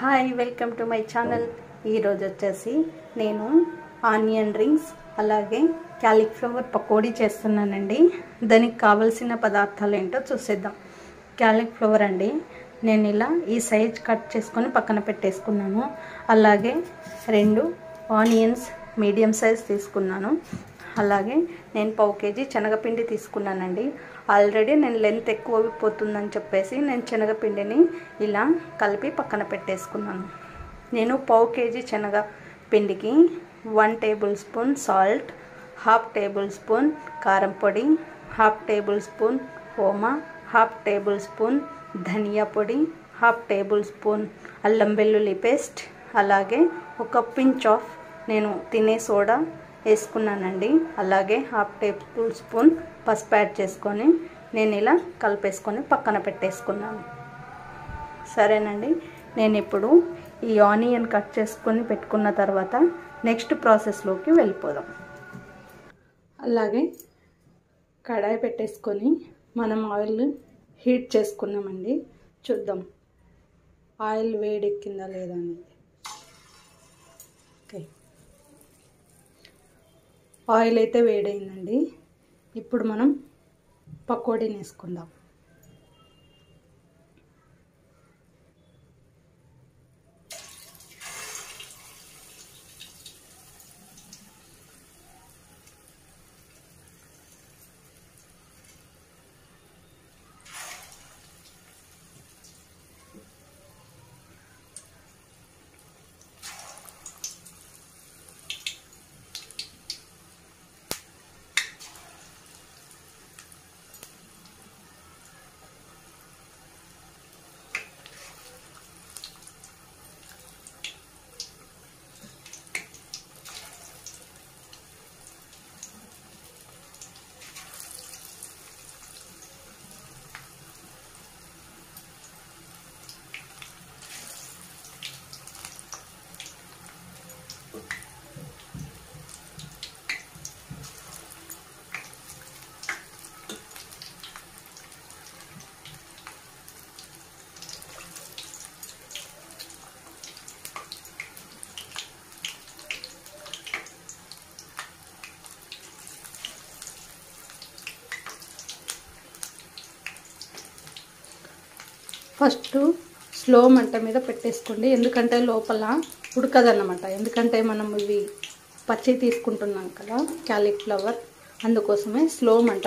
Hi welcome to my channel. ఈరోజు వచ్చేసి నేను ఆనియన్ రింగ్స్ అలాగే క్యాలీఫ్లవర్ పకోడీ చేస్తున్నానండి. దానికి కావాల్సిన పదార్థాలు ఏంటో చూసేద్దాం. క్యాలీఫ్లవర్ అండి, నేను ఇలా ఈ సైజ్ కట్ చేసుకొని పక్కన పెట్టేసుకున్నాను. అలాగే 2 ఆనియన్స్ మీడియం సైజ్ తీసుకున్నాను. అలాగే నేను 1/2 kg శనగపిండి తీసుకున్నానండి. ఆల్రెడీ నేను లెంత్ ఎక్కువ పోతుందని చెప్పేసి నేను శనగపిండిని ఇలా కలిపి పక్కన పెట్టేసుకున్నాను. నేను 1/2 kg శనగపిండికి 1 table spoon salt, 1/2 table spoon కారం పొడి, 1/2 టేబుల్ స్పూన్ ఓమా, 1/2 టేబుల్ స్పూన్ ధనియా పొడి, 1/2 టేబుల్ స్పూన్ అల్లం వెల్లుల్లి పేస్ట్, అలాగే ఒక పించ్ ఆఫ్ నేను తినే సోడా వేసుకున్నానండి. అలాగే 1/2 టేబుల్ స్పూన్ పసుపు యాడ్ చేసుకొని నేను ఇలా కలిపేసుకొని పక్కన పెట్టేసుకున్నాను. సరేనండి, నేను ఇప్పుడు ఈ ఆనియన్ కట్ చేసుకొని పెట్టుకున్న తర్వాత నెక్స్ట్ ప్రాసెస్లోకి వెళ్ళిపోదాం. అలాగే కడాయి పెట్టేసుకొని మనం ఆయిల్ హీట్ చేసుకున్నామండి. చూద్దాం ఆయిల్ వేడెక్కిందా లేదా అనేది. ఓకే, ఆయిల్ అయితే వేడైందండి. ఇప్పుడు మనం పకోడీని వేసుకుందాం. ఫస్ట్ స్లో మంట మీద పెట్టేసుకోండి, ఎందుకంటే లోపల ఉడకదన్నమాట. ఎందుకంటే మనం ఇవి పచ్చి తీసుకుంటున్నాం కదా క్యాలీఫ్లవర్, అందుకోసమే స్లో మంట